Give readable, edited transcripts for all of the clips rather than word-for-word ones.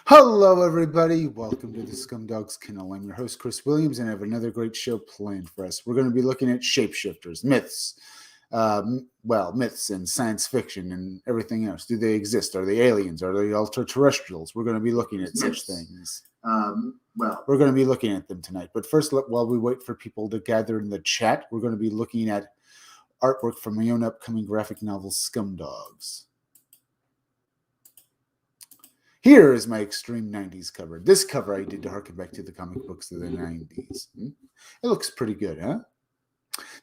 Hello, everybody. Welcome to the Scumdogs Kennel. I'm your host, Chris Williams, and I have another great show planned for us. We're going to be looking at shapeshifters, myths, myths and science fiction and everything else. Do they exist? Are they aliens? Are they ultra-terrestrials? We're going to be looking at such things. We're going to be looking at them tonight. But first, while we wait for people to gather in the chat, we're going to be looking at artwork from my own upcoming graphic novel, Scumdogs. Here is my extreme 90s cover. This cover I did to harken back to the comic books of the 90s. It looks pretty good, huh?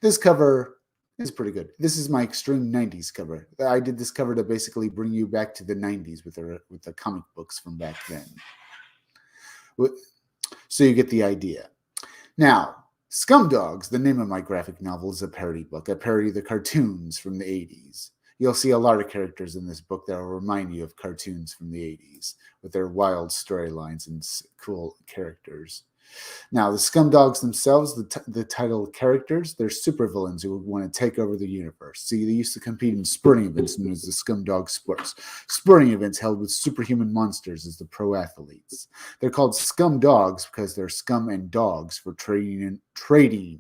This cover is pretty good. This is my extreme 90s cover. I did this cover to basically bring you back to the 90s with the comic books from back then. So you get the idea. Now, Scumdogs, the name of my graphic novel, is a parody book. I parody the cartoons from the 80s. You'll see a lot of characters in this book that will remind you of cartoons from the 80s with their wild storylines and cool characters. Now, the Scumdogs themselves, the title characters, they're supervillains who want to take over the universe. See, they used to compete in sporting events known as the Scumdog Sports. Sporting events held with superhuman monsters as the pro athletes. They're called Scumdogs because they're scum and dogs for trading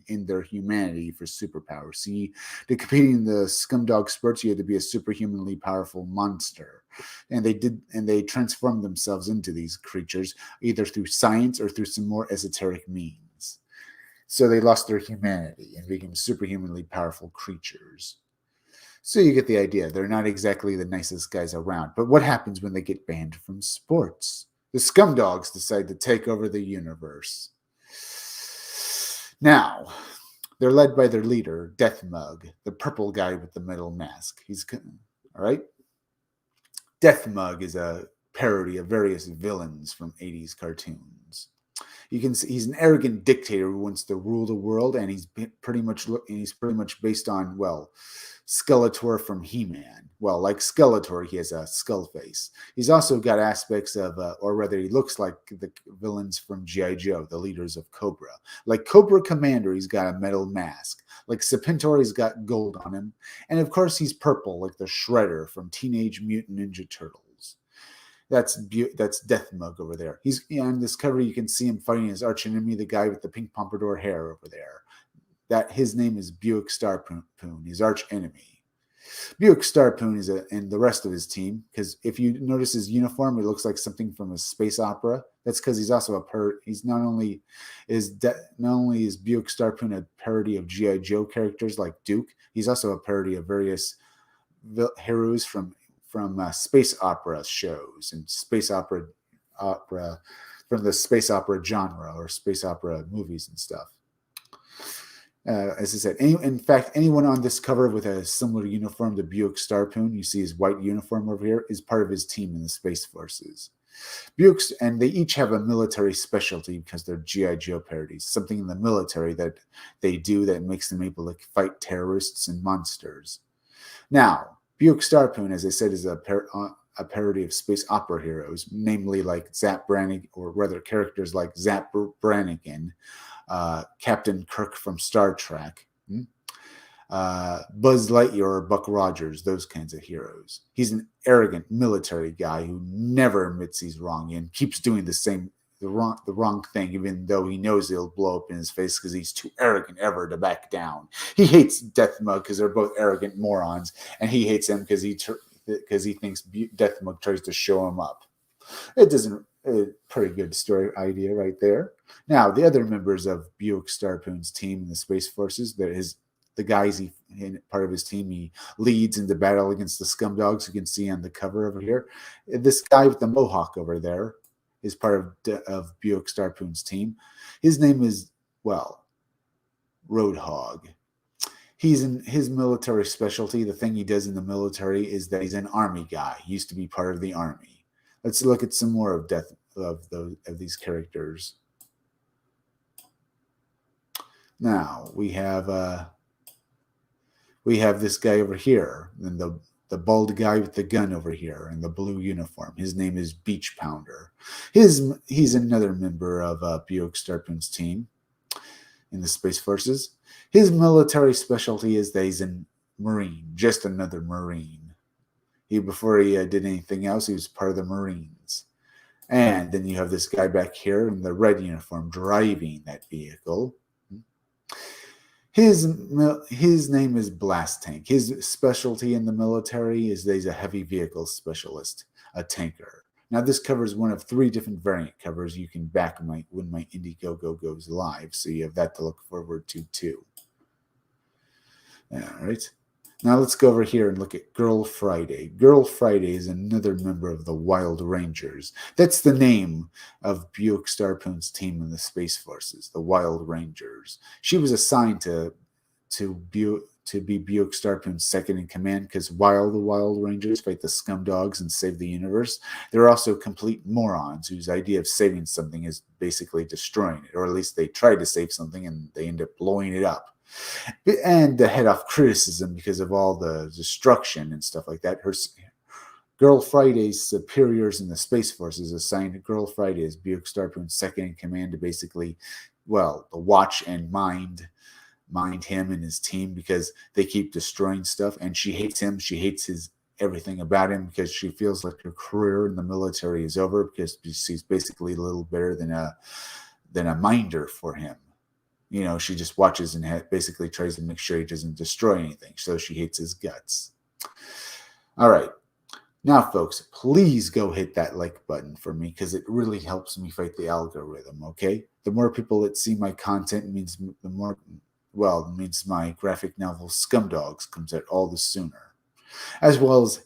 in their humanity for superpowers. See, to compete in the Scumdog Sports, you had to be a superhumanly powerful monster. And they transformed themselves into these creatures either through science or through some more esoteric means. So they lost their humanity and became superhumanly powerful creatures. So you get the idea. They're not exactly the nicest guys around. But what happens when they get banned from sports? The Scumdogs decide to take over the universe. Now, they're led by their leader, Deathmug, the purple guy with the metal mask. All right? Deathmug is a parody of various villains from 80s cartoons. You can see he's an arrogant dictator who wants to rule the world, and he's pretty much based on, Skeletor from He-Man. Well, like Skeletor, he has a skull face. He's also got aspects of, or rather, he looks like the villains from G.I. Joe, the leaders of Cobra. Like Cobra Commander, he's got a metal mask. Like Serpentor, he's got gold on him. And of course, he's purple, like the Shredder from Teenage Mutant Ninja Turtles. That's Deathmug over there. On this cover, you can see him fighting his archenemy, the guy with the pink pompadour hair over there. His name is Buick Starpoon, his arch enemy. Buick Starpoon and the rest of his team, because if you notice his uniform, it looks like something from a space opera. That's because he's also he's not only is Buick Starpoon a parody of G.I. Joe characters like Duke, he's also a parody of various heroes from space opera shows and space opera from the space opera genre or space opera movies and stuff. As I said, in fact, anyone on this cover with a similar uniform to Buick Starpoon, you see his white uniform over here, is part of his team in the Space Forces. And they each have a military specialty because they're G.I. Joe parodies, something in the military that they do that makes them able to fight terrorists and monsters. Now, Buick Starpoon, as I said, is a parody of space opera heroes, namely like Zap Brannigan, or rather characters like Zap Brannigan, Captain Kirk from Star Trek, Buzz Lightyear or Buck Rogers, those kinds of heroes. He's an arrogant military guy who never admits he's wrong and keeps doing the wrong thing, even though he knows it'll blow up in his face because he's too arrogant ever to back down. He hates Deathmug because they're both arrogant morons, and he hates him because he thinks Deathmug tries to show him up. It doesn't. A pretty good story idea right there. Now, the other members of Buick Starpoon's team in the Space Forces, the guys part of his team he leads in the battle against the Scumdogs. You can see on the cover over here. This guy with the mohawk over there is part of Buick Starpoon's team. His name is, Roadhog. His military specialty, the thing he does in the military, is that he's an army guy. He used to be part of the army. Let's look at some more of these characters. Now we have this guy over here, and the bald guy with the gun over here in the blue uniform. His name is Beach Pounder. He's another member of Buick Starpoon's team in the Space Forces. His military specialty is that he's a Marine, just another Marine. Before he did anything else, he was part of the Marines. And then you have this guy back here in the red uniform driving that vehicle. His name is Blast Tank. His specialty in the military is that he's a heavy vehicle specialist, a tanker. Now, this covers one of 3 different variant covers you can back when my Indiegogo goes live, so you have that to look forward to too. All right. Now let's go over here and look at Girl Friday. Girl Friday is another member of the Wild Rangers. That's the name of Buick Starpoon's team in the Space Forces, the Wild Rangers. She was assigned to be Buick Starpoon's second in command because while the Wild Rangers fight the scumdogs and save the universe, they're also complete morons whose idea of saving something is basically destroying it, or at least they try to save something and they end up blowing it up. And to head off criticism because of all the destruction and stuff like that, Girl Friday's superiors in the Space Forces assigned Girl Friday as Buick Starpoon's second in command to basically, to watch and mind him and his team because they keep destroying stuff, and she hates him. She hates everything about him because she feels like her career in the military is over because she's basically a little better than a minder for him. She just watches and basically tries to make sure he doesn't destroy anything. So she hates his guts. All right. Now, folks, please go hit that like button for me because it really helps me fight the algorithm, okay? The more people that see my content means my graphic novel Scumdogs comes out all the sooner. As well as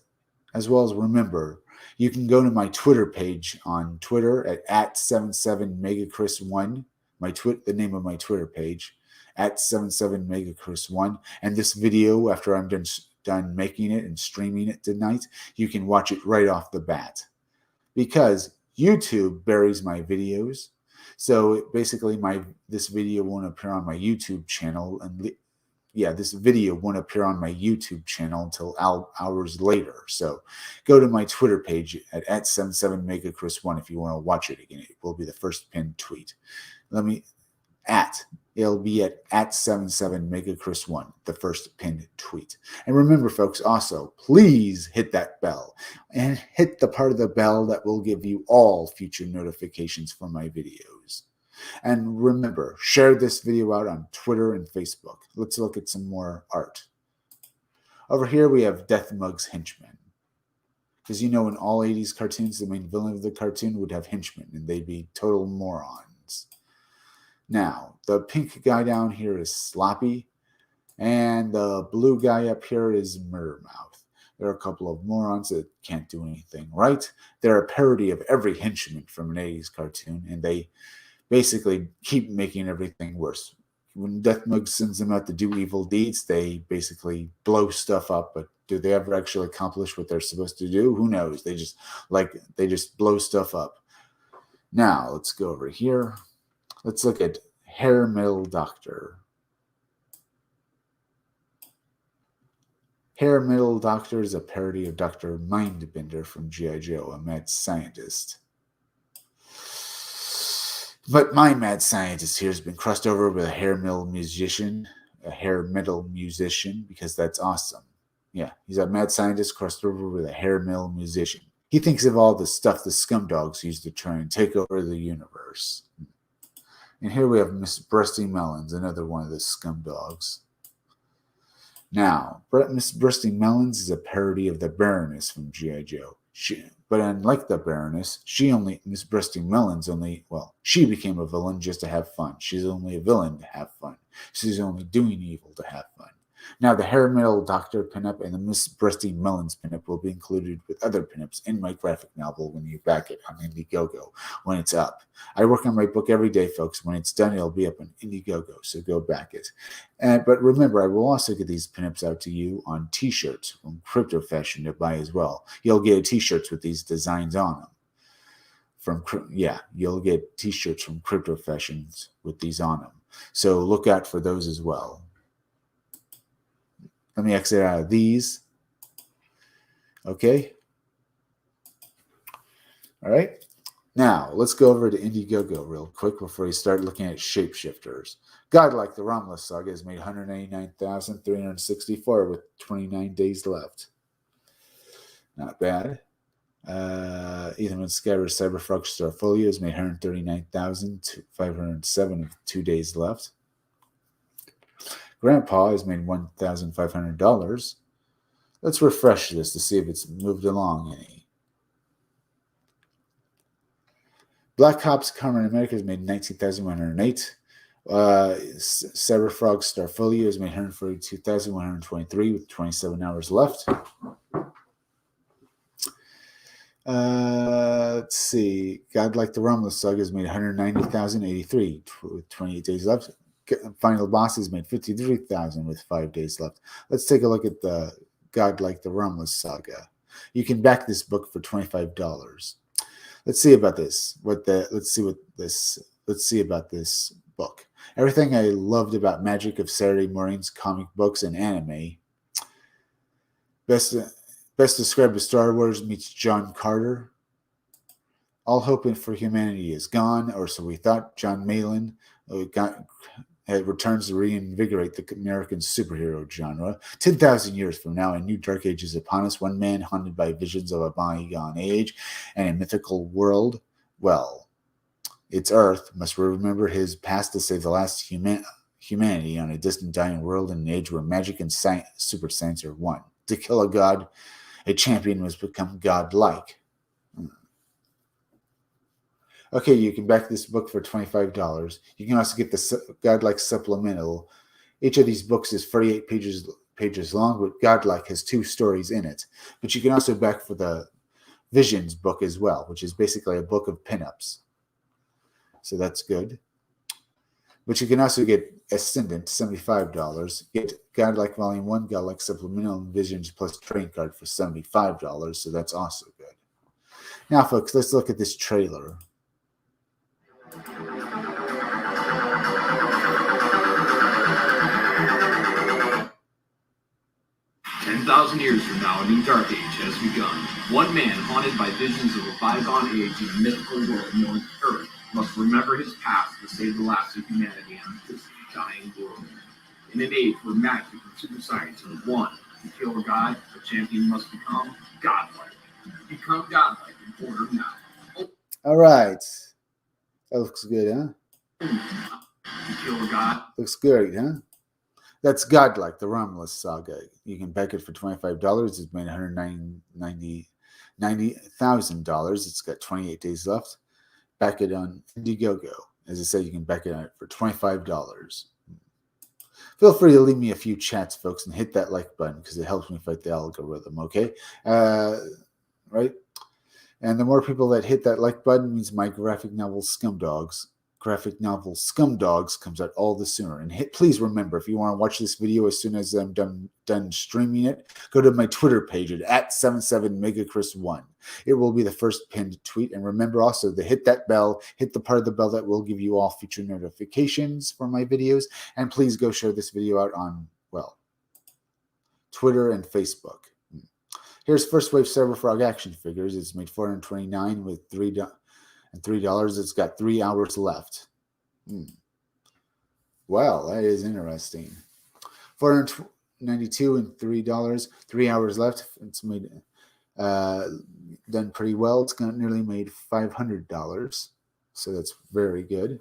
remember, you can go to my Twitter page on Twitter at @77megachris1. The name of my Twitter page at 77megachris1, and this video, after I'm done making it and streaming it tonight, you can watch it right off the bat because YouTube buries my videos. So basically this video won't appear on my YouTube channel, and this video won't appear on my YouTube channel until hours later. So go to my Twitter page at @77megachris1 if you want to watch it again. It will be the first pinned tweet. It'll be at @77megachris1, the first pinned tweet. And remember, folks, also, please hit that bell and hit the part of the bell that will give you all future notifications for my videos. And remember, share this video out on Twitter and Facebook. Let's look at some more art. Over here, we have Death Mug's henchmen. Because in all 80s cartoons, the main villain of the cartoon would have henchmen, and they'd be total morons. Now, the pink guy down here is Sloppy, and the blue guy up here is Murdermouth. They're a couple of morons that can't do anything right. They're a parody of every henchman from an 80s cartoon, and they basically keep making everything worse. When Death Mug sends them out to do evil deeds, they basically blow stuff up, but do they ever actually accomplish what they're supposed to do? Who knows? They just blow stuff up. Now, let's go over here. Let's look at Hair Metal Doctor. Hair Metal Doctor is a parody of Dr. Mindbender from G.I. Joe, a mad scientist. But my mad scientist here has been crossed over with a hair metal musician, because that's awesome. Yeah, he's a mad scientist crossed over with a hair metal musician. He thinks of all the stuff the scumdogs use to try and take over the universe. And here we have Miss Breasty Melons, another one of the scumdogs. Now, Miss Breasty Melons is a parody of the Baroness from G.I. Joe. But unlike the Baroness, Miss Breasty Melons she became a villain just to have fun. She's only a villain to have fun. She's only doing evil to have fun. Now, the Hair Metal Doctor pinup and the Miss Breasty Melons pinup will be included with other pinups in my graphic novel when you back it on Indiegogo when it's up. I work on my book every day, folks. When it's done, it'll be up on Indiegogo, so go back it. But remember, I will also get these pinups out to you on T-shirts from Crypto Fashion to buy as well. You'll get T-shirts with these designs on them. You'll get T-shirts from Crypto Fashions with these on them. So look out for those as well. Let me exit out of these. Okay. All right. Now, let's go over to Indiegogo real quick before we start looking at shapeshifters. Godlike the Romulus Saga has made $189,364 with 29 days left. Not bad. Ethan Scabbard Cyberfrog Starfolio has made 139,507 with 2 days left. Grandpa has made $1,500. Let's refresh this to see if it's moved along any. Black Ops Carmen America has made 19,108. Cyberfrog Starfolio has made 142,123 with 27 hours left. Let's see. Godlike the Romulus Saga has made 190,083 with 28 days left. Final Boss has made 53,000 with 5 days left. Let's take a look at the Godlike the Romulus Saga. You can back this book for $25. Let's see about this. Let's see about this book. Everything I loved about Magic of Saturday Morning's comic books and anime. Best described as Star Wars meets John Carter. All hope for humanity is gone, or so we thought. John Malin returns to reinvigorate the American superhero genre. 10,000 years from now, a new dark age is upon us. One man haunted by visions of a bygone age and a mythical world. Well, it's Earth must remember his past to save the last humanity on a distant dying world in an age where magic and super science are one. To kill a god, a champion must become godlike. Okay, you can back this book for $25. You can also get the Godlike Supplemental. Each of these books is 48 pages long, but Godlike has 2 stories in it. But you can also back for the Visions book as well, which is basically a book of pinups. So that's good. But you can also get Ascendant, $75. Get Godlike Volume 1, Godlike Supplemental, and Visions plus Train Card for $75. So that's also good. Now, folks, let's look at this trailer. 10,000 years from now, a new dark age has begun. One man, haunted by visions of a bygone age in a mythical world known as Earth, must remember his past to save the last of humanity on this dying world. In an age where magic and super science are one, to kill a god, a champion must become godlike. Become godlike in order now. All right. That looks good, huh? To kill a god. Looks great, huh? That's Godlike, the Romulus Saga. You can back it for $25. It's made $190,000. It's got 28 days left. Back it on Indiegogo. As I said, you can back it on it for $25. Feel free to leave me a few chats, folks, and hit that like button because it helps me fight the algorithm, okay? Right? And the more people that hit that like button means my graphic novel Scumdogs comes out all the sooner. And please remember, if you want to watch this video as soon as I'm done streaming it, go to my Twitter page at 77megachris1. It will be the first pinned tweet. And remember also to hit that bell, hit the part of the bell that will give you all future notifications for my videos. And please go share this video out on, well, Twitter and Facebook. Here's First Wave Cyberfrog action figures. It's made $429 with $3. It's got 3 hours left. Well, that is interesting. $492 and $3. 3 hours left. It's made done pretty well. It's got nearly made $500. So that's very good.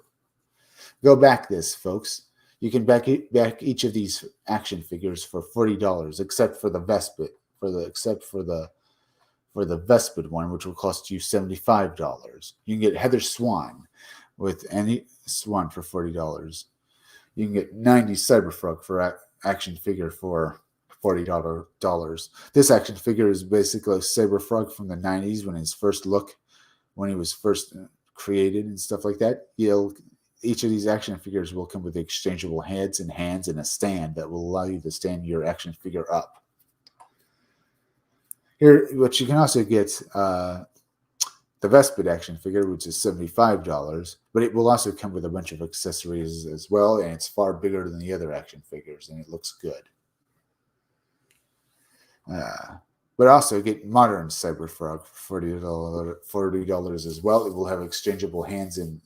Go back this, folks. You can back each of these action figures for $40, except for the Vespid. Except for the Vespid one, which will cost you $75. You can get Heather Swan with any Swan for $40. You can get 90 Cyberfrog for action figure for $40. This action figure is basically a Cyberfrog from the 90s when he was first created and stuff like that. Each of these action figures will come with exchangeable heads and hands and a stand that will allow you to stand your action figure up. Here, but you can also get the Vespid action figure, which is $75, but it will also come with a bunch of accessories as well, and it's far bigger than the other action figures, and it looks good. But also get modern Cyberfrog for $40 as well. It will have exchangeable hands and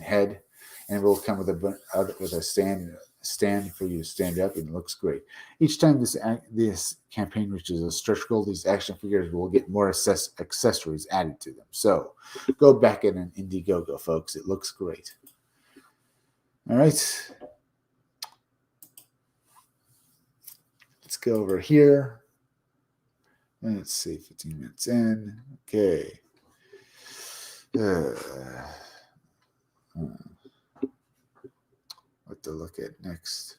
head, and it will come with a stand stand for you to stand up, and it looks great. Each time this campaign reaches a stretch goal, these action figures will get more accessories added to them. So go back in an Indiegogo, folks. It looks great. All right. Let's go over here. Let's see, 15 minutes in. Okay. What to look at next?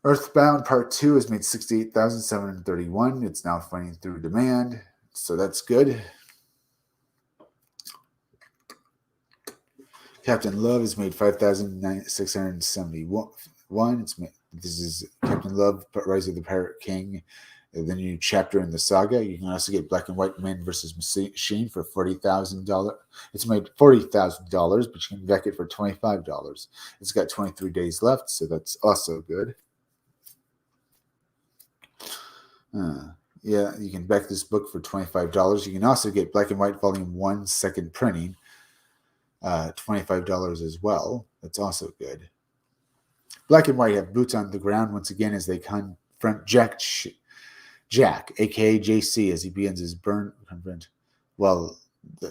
Earthbound Part 2 has made 68,731. It's now funding through demand, so that's good. Captain Love has made 5,671. This is Captain Love, Rise of the Pirate King, the new chapter in the saga. You can also get Black and White Man versus Machine for $40,000. It's made $40,000, but you can back it for $25. It's got 23 days left, so that's also good. Yeah, you can back this book for $25. You can also get Black and White Volume 1 second printing, $25 as well. That's also good. Black and White have boots on the ground once again as they confront Jack, aka JC, as he begins his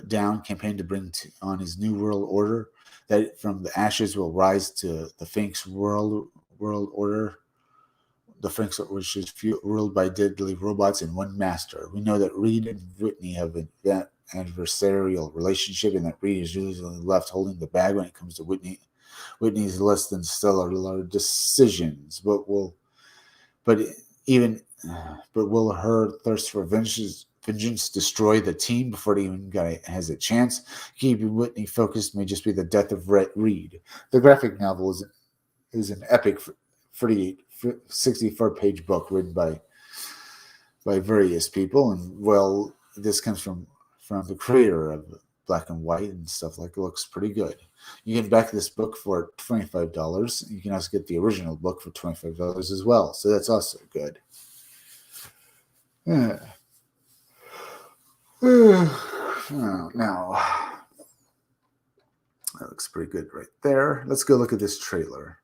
down campaign to bring on his new world order. That from the ashes will rise to the Finks world order. The Finks, which is ruled by deadly robots and one master. We know that Reed and Whitney have an adversarial relationship, and that Reed is usually left holding the bag when it comes to Whitney's less than stellar decisions. But will her thirst for vengeance destroy the team before it even has a chance? Keeping Whitney focused may just be the death of Reed. The graphic novel is an epic 64-page book written by various people, and well, this comes from the creator of Black and White and stuff like it. Looks pretty good. You can back this book for $25. You can also get the original book for $25 as well, so that's also good. Now, that looks pretty good right there. Let's go look at this trailer.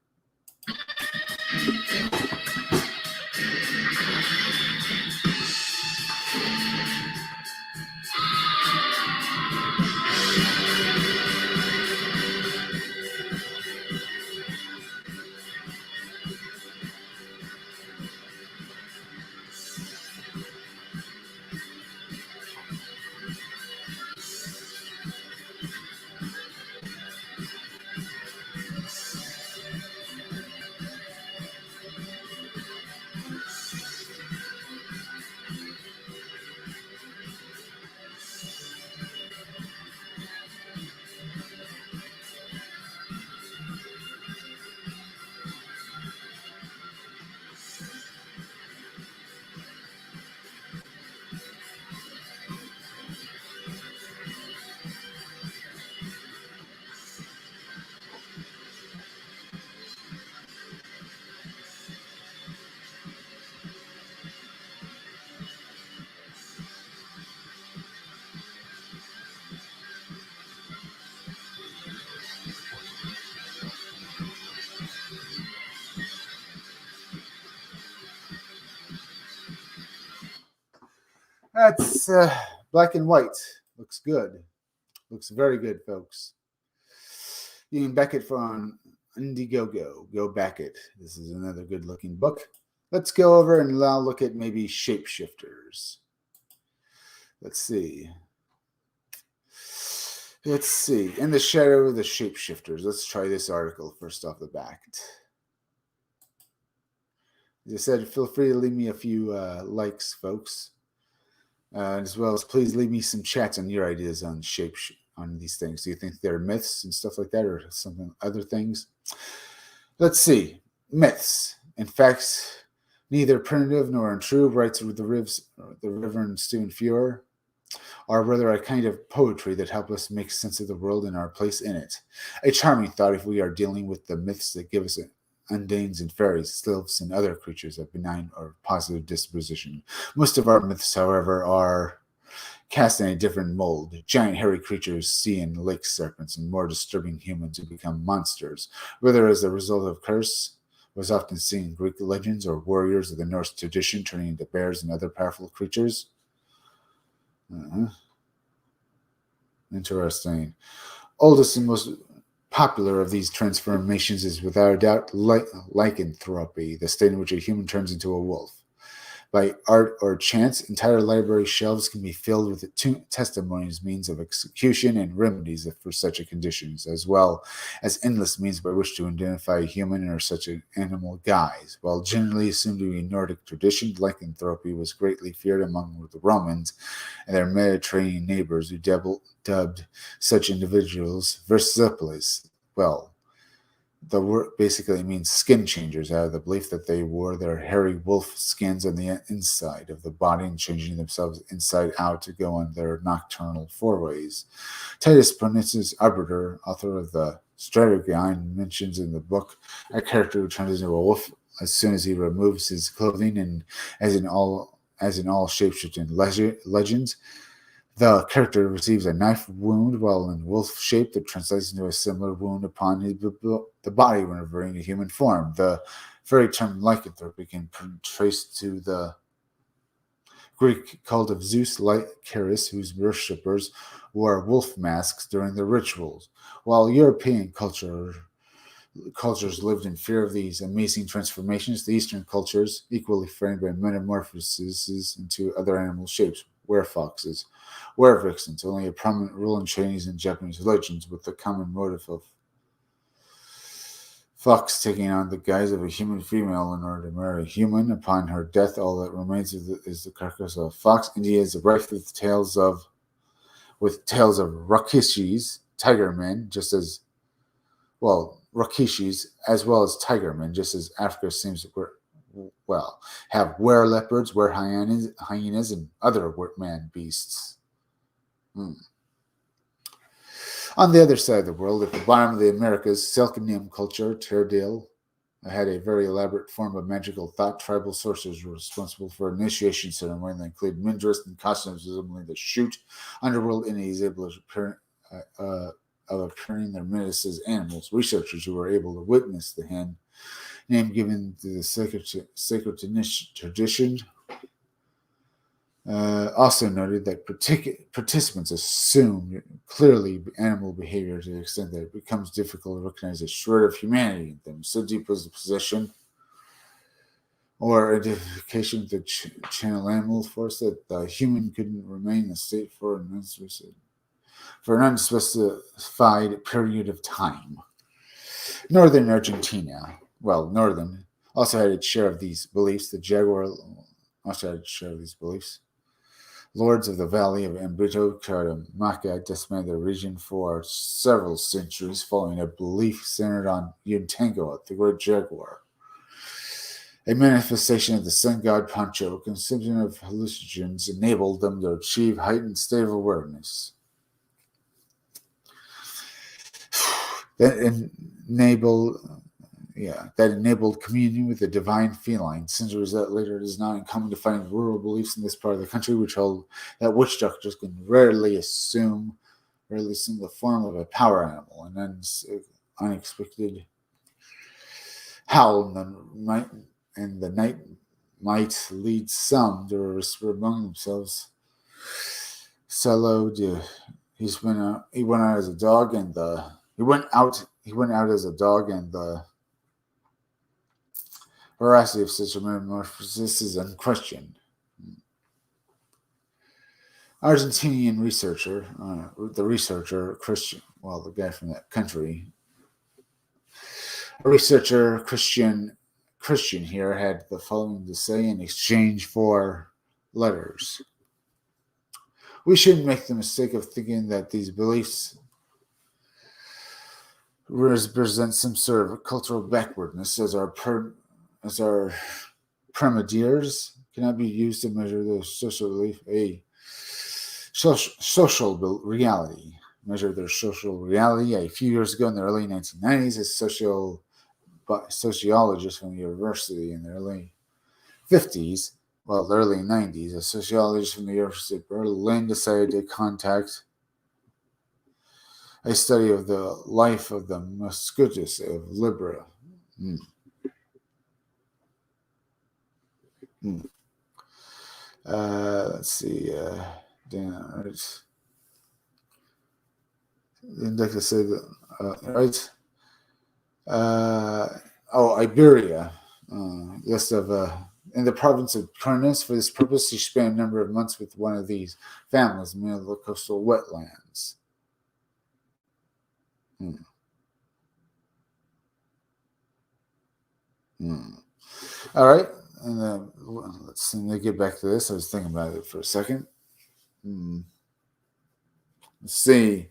That's Black and White. Looks good. Looks very good, folks. You can back it from Indiegogo. Go back it. This is another good-looking book. Let's go over and now look at maybe shapeshifters. Let's see. In the shadow of the shapeshifters. Let's try this article first off the bat. As I said, feel free to leave me a few likes, folks. As well as please leave me some chats on your ideas on on these things. Do you think they're myths and stuff like that, or something other things? Let's see. Myths. In fact, neither primitive nor untrue, writes the Reverend Stephen Fuhrer, are rather a kind of poetry that help us make sense of the world and our place in it. A charming thought if we are dealing with the myths that give us undanes and fairies, sylphs, and other creatures of benign or positive disposition. Most of our myths, however, are cast in a different mold. Giant hairy creatures, sea and lake serpents, and more disturbing humans who become monsters, whether as a result of curse, was often seen in Greek legends, or warriors of the Norse tradition turning into bears and other powerful creatures. Interesting. Oldest and most popular of these transformations is without a doubt lycanthropy, the state in which a human turns into a wolf. By art or chance, entire library shelves can be filled with testimonies, means of execution, and remedies for such a conditions, as well as endless means by which to identify a human or such an animal guise. While generally assumed to be Nordic tradition, lycanthropy was greatly feared among the Romans and their Mediterranean neighbors, who dubbed such individuals versiples. Well, the word basically means skin changers, out of the belief that they wore their hairy wolf skins on the inside of the body and changing themselves inside out to go on their nocturnal forays. Titus Pontius Arbiter, author of the Strategion, mentions in the book a character who turns into a wolf as soon as he removes his clothing, and as in all shapeshifting legends, the character receives a knife wound while in wolf shape that translates into a similar wound upon the body when reverting to human form. The very term lycanthropy can be traced to the Greek cult of Zeus Lycaris, whose worshippers wore wolf masks during their rituals. While European cultures lived in fear of these amazing transformations, the Eastern cultures, equally framed by metamorphoses into other animal shapes, were-foxes, were-vixens, only a prominent role in Chinese and Japanese legends, with the common motive of fox taking on the guise of a human female in order to marry a human. Upon her death, all that remains is the carcass of a fox. India is rife with tales of rakishis, tiger men, just as rakishis, as well as tiger men, just as Africa seems to have were-leopards, were-hyenas, and other man beasts. On the other side of the world, at the bottom of the Americas, Selknam culture, Teardale, had a very elaborate form of magical thought. Tribal sorcerers were responsible for initiation ceremony that included men dressed in costumes resembling the shoot underworld entities able of appearing their myths as animals. Researchers who were able to witness the hand name given to the sacred tradition also noted that participants assume clearly animal behavior to the extent that it becomes difficult to recognize a shred of humanity in them. So deep was the possession or identification with the channel animal force that the human couldn't remain in a state for an unspecified period of time. Northern Argentina, also had its share of these beliefs. The jaguar also had its share of these beliefs. Lords of the Valley of Ambrito, Caramaca decimated the region for several centuries, following a belief centered on Untangoa, the great jaguar, a manifestation of the sun god Pancho. Consumption of hallucinogens enabled them to achieve heightened state of awareness. That enabled communion with the divine feline. Centuries later, it is not uncommon to find rural beliefs in this part of the country which hold that witch doctors can rarely assume the form of a power animal. An unexpected howl in the night might lead some to whisper among themselves, "Salo de." He went out as a dog, and he went out as a dog, and the veracity of such a metamorphosis is unquestioned. Argentinian researcher, the guy from that country, a researcher Christian here had the following to say in exchange for letters. We shouldn't make the mistake of thinking that these beliefs represent some sort of cultural backwardness, as our primideers cannot be used to measure their social belief, social reality. Measure their social reality. A few years ago, in the early 1990s, a sociologist from the university in the early 50s the early 90s, a sociologist from the University of Berlin decided to contact a study of the life of the Muscutus of Libra. Let's see. Right. The index said, right. Iberia. List of in the province of Turnus. For this purpose, he spent a number of months with one of these families in the middle of the coastal wetlands. All right, and then let me get back to this. I was thinking about it for a second. Let's see.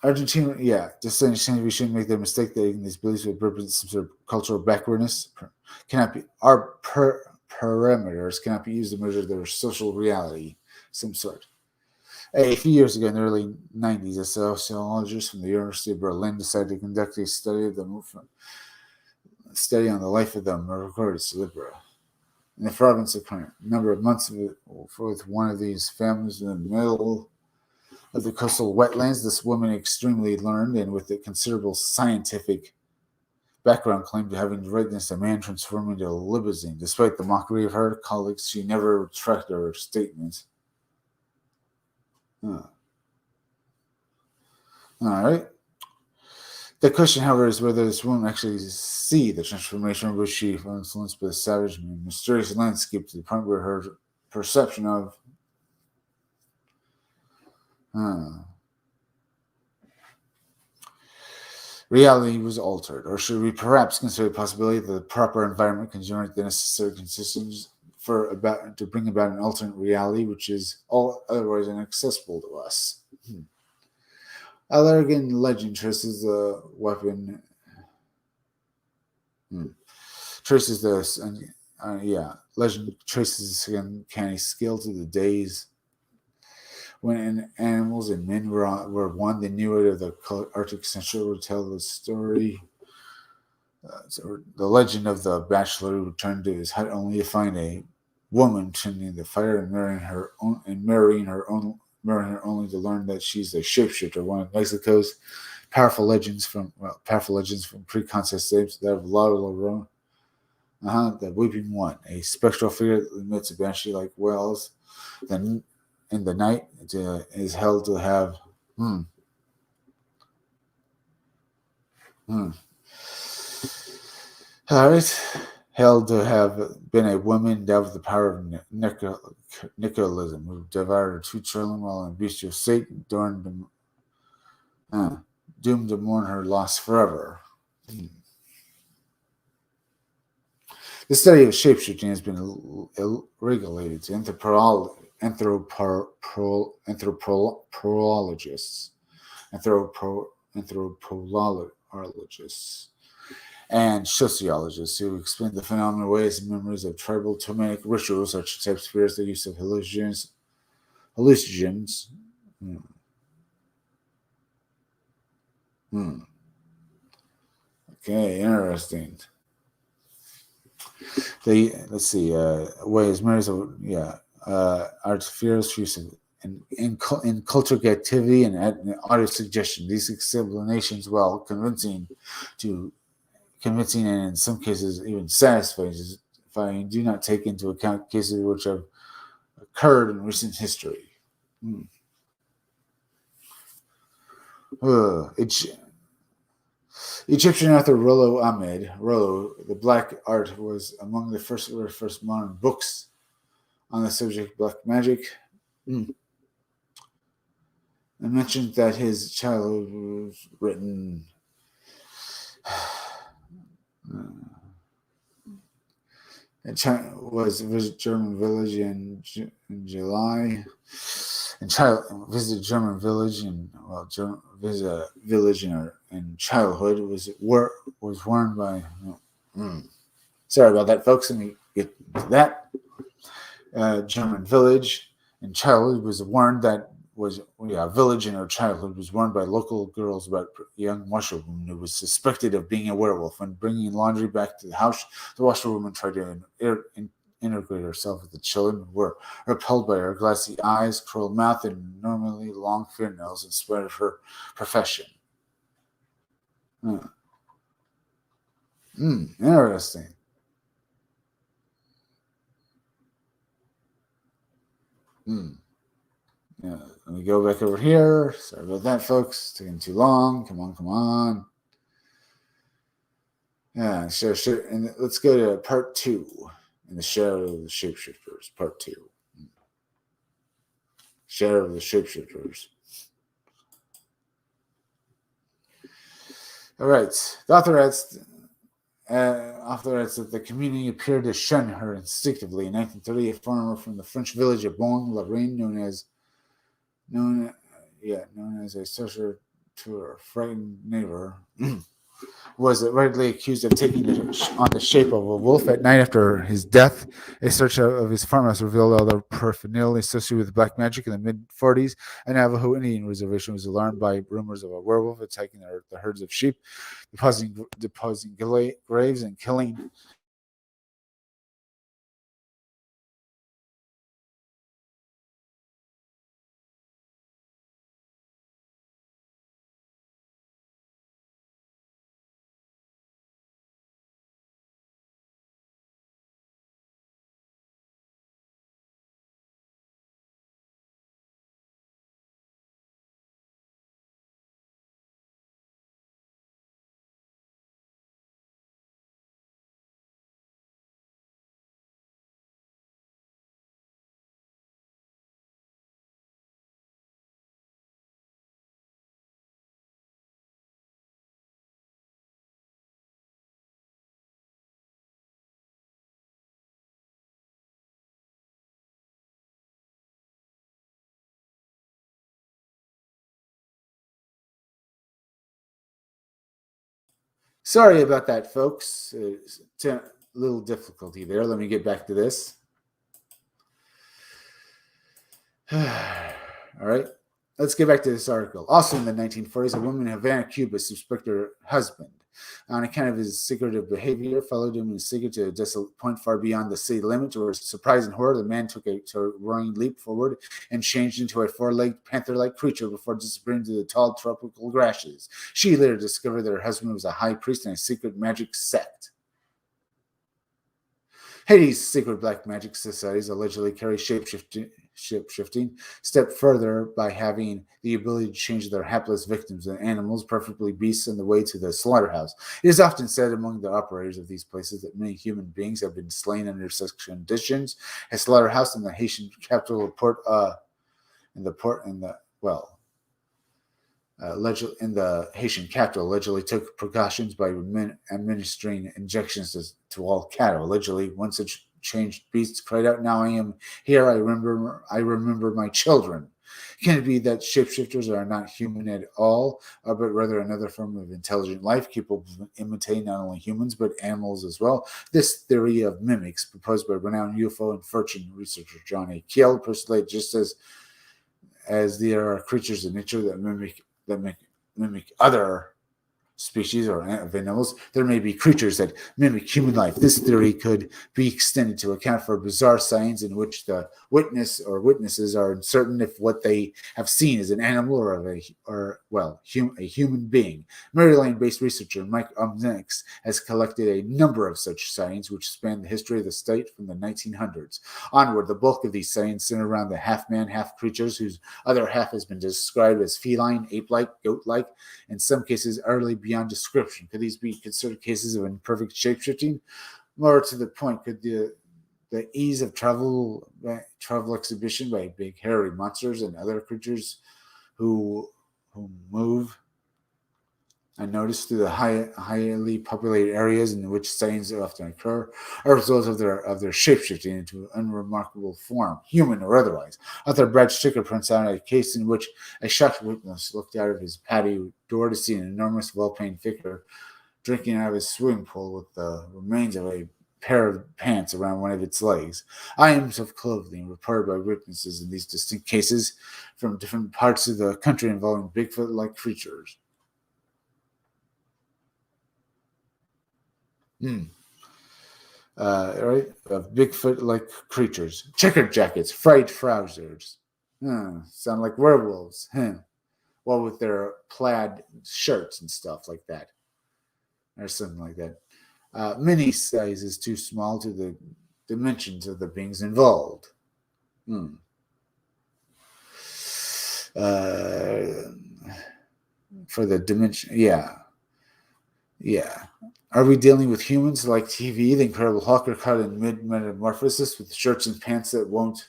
Argentina, just understand we shouldn't make the mistake that these beliefs would represent some sort of cultural backwardness. Our parameters cannot be used to measure their social reality, some sort. A few years ago, in the early 90s, a sociologist from the University of Berlin decided to conduct a study of the movement, study on the life of the Muscutus Libra in the province of Current. A number of months with one of these families in the middle of the coastal wetlands. This woman, extremely learned and with a considerable scientific background, claimed to having witnessed a man transform into a limousine. Despite the mockery of her colleagues, she never retracted her statements. All right. The question, however, is whether this woman actually see the transformation which she was influenced by the savage and mysterious landscape to the point where her perception of reality was altered. Or should we perhaps consider the possibility that the proper environment can generate the necessary consistencies to bring about an alternate reality which is all otherwise inaccessible to us? Allergan legend traces the weapon. Traces this, legend traces this uncanny skill to the days when animals and men were one. The narrator of the Arctic Central would tell the story. The legend of the bachelor who returned to his hut only to find a woman tending the fire and marrying her only to learn that she's a shapeshifter. One of Mexico's powerful legends from pre-contest days, that of La Llorona, the Weeping One, a spectral figure that emits a banshee-like wails. Then in the night, is held to have held to have been a woman endowed with the power of nihilism, who devoured her 2 children while in bestial state, doomed to mourn her loss forever. The study of shapeshifting has been regulated to anthropologists, and sociologists who explain the phenomenon in ways and memories of tribal totemic rituals, archetypes, fears, the use of hallucinogens. Okay, interesting. Let's see. Ways, memories of art, fears, use of in cultural activity and audio suggestion. These explanations, while convincing and in some cases even satisfying, do not take into account cases which have occurred in recent history. Egyptian author Rollo Ahmed, the Black Art, was among the first modern books on the subject of black magic. I mentioned that his childhood was written visit German village in July. Visit German village visit a village in childhood was warned by. Sorry about that, folks. Let me get to that. German village in childhood was warned that a village in her childhood was warned by local girls about a young washerwoman who was suspected of being a werewolf. When bringing laundry back to the house, the washerwoman tried to integrate herself with the children, who were repelled by her glassy eyes, cruel mouth, and normally long fingernails in spite of her profession. Interesting. Yeah, let me go back over here. Sorry about that, folks. It's taking too long. Come on. Yeah, sure. And let's go to part 2 in the Shadow of the Shapeshifters. Part 2. Shadow of the Shapeshifters. All right. The author adds that the community appeared to shun her instinctively. In 1930, a farmer from the French village of Bon-Lorraine, known as a sorcerer to her frightened neighbor, was rightly accused of taking on the shape of a wolf. At night after his death, a search of his farmhouse revealed all the paraphernalia associated with black magic. In the mid-40s, a Navajo Indian reservation was alarmed by rumors of a werewolf attacking the herds of sheep, depositing graves and killing. Sorry about that, folks. It's a little difficulty there. Let me get back to this. All right. Let's get back to this article. Also in the 1940s, a woman in Havana, Cuba, suspected her husband, on account of his secretive behavior, followed him in secret to a desolate point far beyond the city limit. To her surprise and horror, the man took a roaring leap forward and changed into a four-legged, panther-like creature before disappearing into the tall tropical grasses. She later discovered that her husband was a high priest in a secret magic sect. Haiti's secret black magic societies allegedly carry shape-shifting step further by having the ability to change their hapless victims and animals, preferably beasts, on the way to the slaughterhouse. It is often said among the operators of these places that many human beings have been slain under such conditions. A slaughterhouse in the Haitian capital of in the Haitian capital, allegedly took precautions by administering injections to all cattle. Allegedly, one such changed beast cried out, "Now I am here. I remember my children." Can it be that shapeshifters are not human at all, but rather another form of intelligent life capable of imitating not only humans but animals as well? This theory of mimics, proposed by renowned UFO and fortune researcher John A. Keel, postulates just as there are creatures in nature that mimic other species or animals, there may be creatures that mimic human life. This theory could be extended to account for bizarre signs in which the witness or witnesses are uncertain if what they have seen is an animal or a human being. Maryland-based researcher Mike Omnix has collected a number of such sightings which span the history of the state from the 1900s onward. The bulk of these sightings center around the half-man, half-creatures whose other half has been described as feline, ape-like, goat-like, in some cases utterly beyond description. Could these be considered cases of imperfect shapeshifting? More to the point, could the ease of travel exhibition by big hairy monsters and other creatures who move unnoticed through the highly populated areas in which sightings often occur are a result of their shapeshifting into an unremarkable form, human or otherwise? Author Brad Sticker prints out a case in which a shocked witness looked out of his patio door to see an enormous, well-painted figure drinking out of his swimming pool with the remains of a pair of pants around one of its legs. Items of clothing reported by witnesses in these distinct cases from different parts of the country involving Bigfoot-like creatures. Right? Of Bigfoot-like creatures. Checkered jackets, frayed trousers. Sound like werewolves. Well, with their plaid shirts and stuff like that. Or something like that. Mini size is too small to the dimensions of the beings involved. For the dimension, yeah. Are we dealing with humans like TV, the Incredible Hulk, are caught in mid-metamorphosis with shirts and pants that won't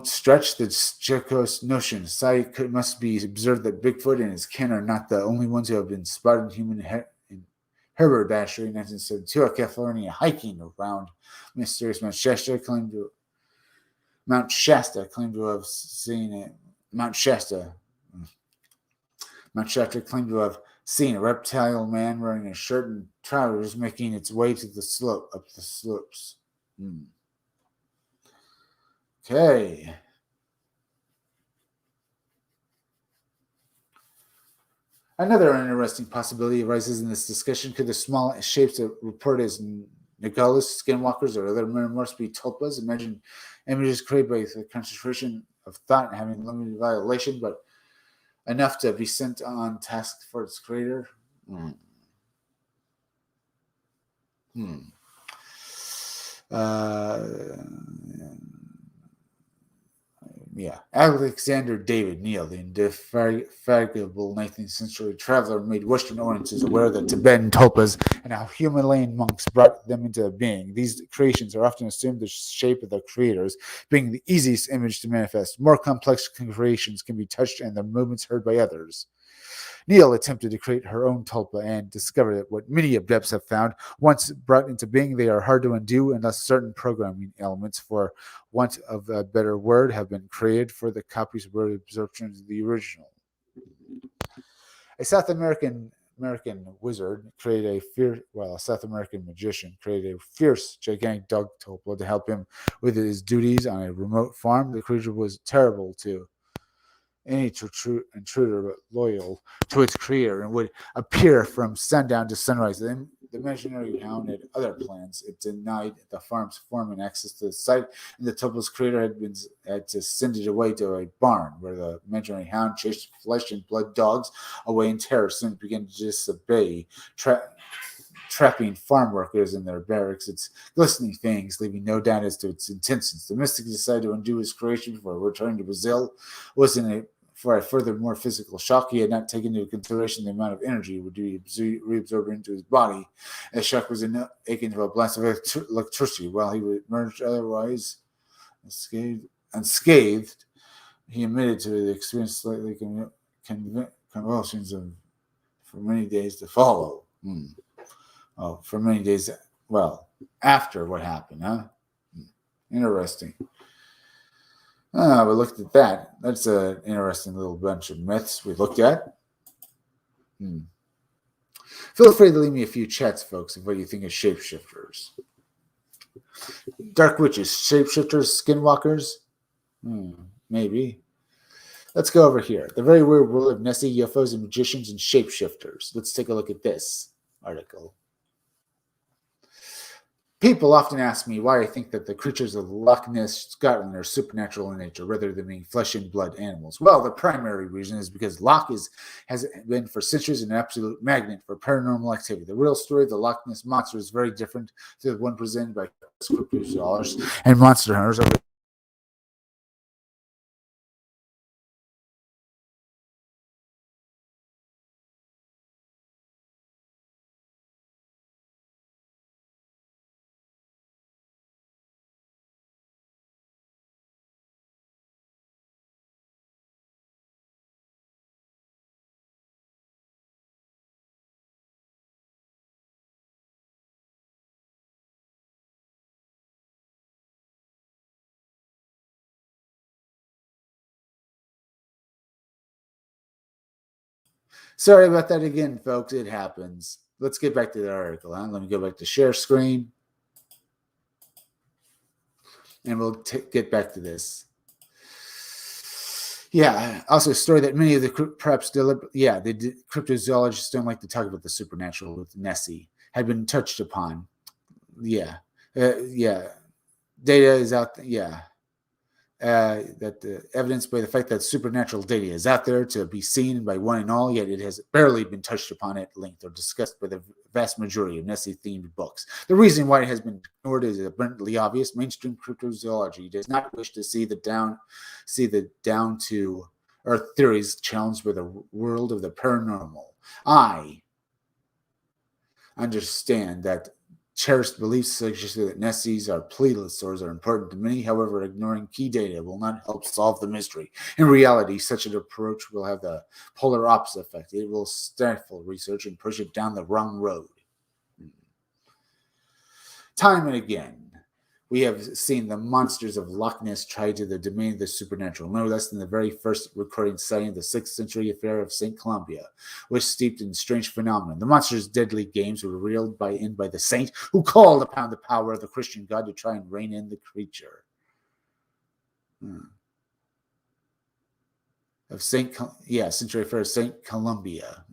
stretch the Jacob's notion? Society must be observed that Bigfoot and his kin are not the only ones who have been spotted in human haberdashery in 1972 at California hiking around mysterious Mount Shasta claimed to have seen it. Mount Shasta claimed to have seen a reptile man wearing a shirt and trousers making its way to the slope up the slopes. Okay. Another interesting possibility arises in this discussion. Could the small shapes that reported as Nagalas, skinwalkers, or other metamorphs be tulpas? Imagine images created by the concentration of thought having limited violation, but enough to be sent on task for its creator. Alexander David Neal, the indefatigable 19th century traveler, made Western Orientals aware that Tibetan tulpas and how Himalayan monks brought them into being. These creations are often assumed the shape of the creators, being the easiest image to manifest. More complex creations can be touched and their movements heard by others. Neal attempted to create her own tulpa and discovered that what many adepts have found, once brought into being, they are hard to undo unless certain programming elements, for want of a better word, have been created for the copy's word absorption of the original. A South American wizard created a South American magician created a fierce, gigantic dog tulpa to help him with his duties on a remote farm. The creature was terrible to any intruder but loyal to its creator and would appear from sundown to sunrise. Then the imaginary hound had other plans. It denied the farm's foreman access to the site, and the tulpa's creator had to send it away to a barn where the imaginary hound chased flesh and blood dogs away in terror. Soon began to disobey, trapping farm workers in their barracks, its glistening fangs, leaving no doubt as to its intentions. The mystic decided to undo his creation before returning to Brazil. For a further, more physical shock, he had not taken into consideration the amount of energy would be reabsorbed into his body. The shock was akin to a blast of electricity. While he would emerge otherwise unscathed, he admitted to the experience slightly convulsions for many days to follow. For many days, after what happened, huh? Interesting. We looked at that. That's an interesting little bunch of myths we looked at. Feel free to leave me a few chats, folks, of what you think of shapeshifters. Dark witches, shapeshifters, skinwalkers? Maybe. Let's go over here. The very weird world of Nessie, UFOs, and magicians and shapeshifters. Let's take a look at this article. People often ask me why I think that the creatures of Loch Ness, Scotland are supernatural in nature rather than being flesh and blood animals. Well, the primary reason is because Loch has been for centuries an absolute magnet for paranormal activity. The real story of the Loch Ness monster is very different to the one presented by cryptozoologists and monster hunters. Sorry about that again, folks. It happens. Let's get back to the article. Huh? Let me go back to share screen. And we'll get back to this. Yeah, also a story that many of the perhaps the cryptozoologists don't like to talk about the supernatural with Nessie had been touched upon. Yeah, data is out. That the evidence by the fact that supernatural data is out there to be seen by one and all, yet it has barely been touched upon at length or discussed by the vast majority of Nessie-themed books. The reason why it has been ignored is abundantly obvious. Mainstream cryptozoology does not wish to see the down to earth theories challenged by the world of the paranormal. I understand that cherished beliefs suggest that Nessies are plesiosaurs are important to many. However, ignoring key data will not help solve the mystery. In reality, such an approach will have the polar opposite effect. It will stifle research and push it down the wrong road. Time and again, we have seen the monsters of Loch Ness try to the domain of the supernatural, no less than the very first recording sighting of the 6th century affair of St. Columbia, which steeped in strange phenomenon. The monster's deadly games were reeled in by the saint who called upon the power of the Christian God to try and rein in the creature. Of century affair of St. Columbia.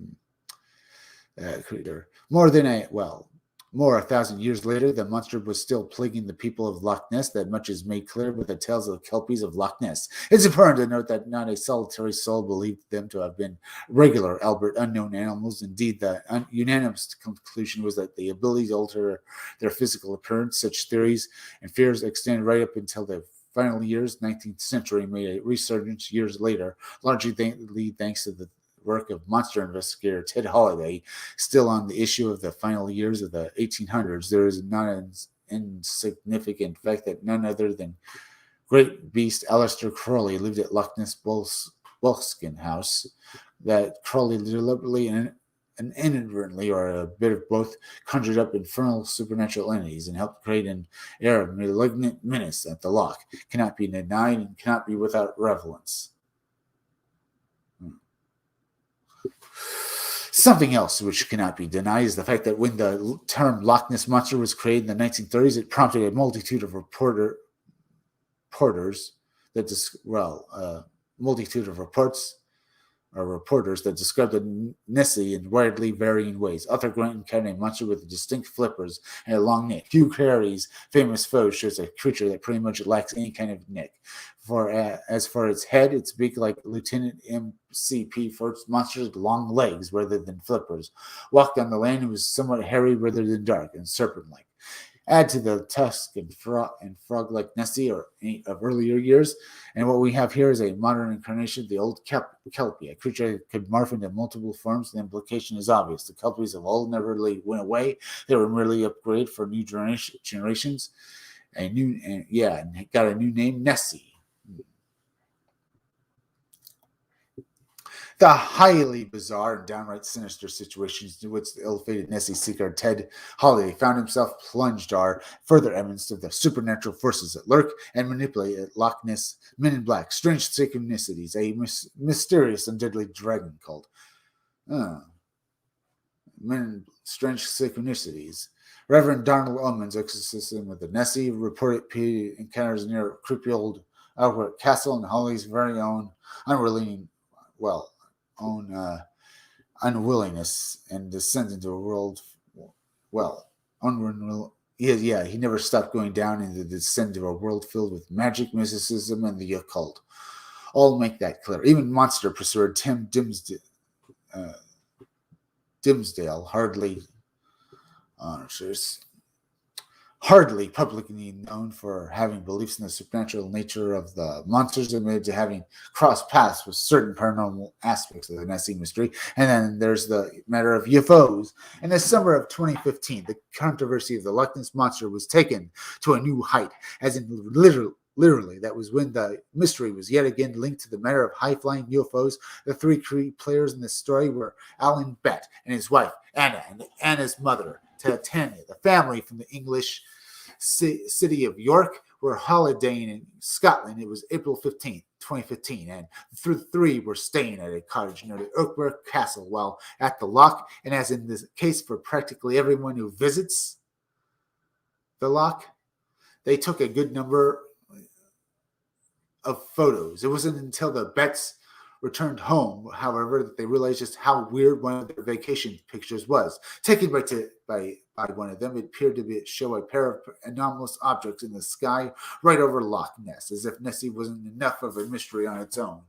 Creature. More 1,000 years later, the monster was still plaguing the people of Loch Ness. That much is made clear with the tales of the Kelpies of Loch Ness. It's important to note that not a solitary soul believed them to have been regular, albeit unknown animals. Indeed, the unanimous conclusion was that the ability to alter their physical appearance, such theories and fears extended right up until the final years, 19th century, made a resurgence years later, largely thanks to the work of monster investigator Ted Holliday. Still on the issue of the final years of the 1800s, there is not an insignificant fact that none other than great beast Aleister Crowley lived at Loch Ness Bulskin House. That Crowley deliberately and inadvertently, or a bit of both, conjured up infernal supernatural entities and helped create an air of malignant menace at the loch. Cannot be denied and cannot be without relevance. Something else which cannot be denied is the fact that when the term Loch Ness Monster was created in the 1930s, it prompted a multitude of reporters that described the Nessie in widely varying ways. Arthur Grant encountered a monster with distinct flippers and a long neck. Hugh Carey's famous foe shows a creature that pretty much lacks any kind of neck. As for its head, its beak like Lieutenant MCP for its monster's long legs rather than flippers. Walked on the land and was somewhat hairy rather than dark and serpent-like. Add to the tusk and frog-like Nessie of earlier years, and what we have here is a modern incarnation of the old Kelpie, a creature that could morph into multiple forms. The implication is obvious. The Kelpies of old never really went away. They were merely upgraded for new generations. And got a new name, Nessie. The highly bizarre and downright sinister situations in which the ill-fated Nessie seeker Ted Holliday found himself plunged are further evidence of the supernatural forces that lurk and manipulate at Loch Ness. Men in Black, strange synchronicities, a mysterious and deadly dragon cult. Strange synchronicities. Reverend Donald Ullman's exorcism with the Nessie reported encounters near a creepy old Albert Castle and Holly's very own unwillingness and descent into a world, he never stopped going down into the descent of a world filled with magic, mysticism, and the occult. All make that clear. Even monster pursuer Tim Dimsdale hardly publicly known for having beliefs in the supernatural nature of the monsters, admitted to having crossed paths with certain paranormal aspects of the Nessie mystery. And then there's the matter of Ufos. In the summer of 2015, the controversy of the Loch Ness Monster was taken to a new height, as in literally, that was when the mystery was yet again linked to the matter of high-flying UFOs. The three key players in this story were Alan Bett and his wife, Anna, and Anna's mother, Titania. The family from the English city of York were holidaying in Scotland. It was April 15th, 2015, and the three were staying at a cottage near the Oakbrook Castle. While at the loch, and as in this case for practically everyone who visits the loch, they took a good number of photos. It wasn't until the Betts returned home, however, that they realized just how weird one of their vacation pictures was. Taken by one of them, it appeared to show a pair of anomalous objects in the sky right over Loch Ness, as if Nessie wasn't enough of a mystery on its own.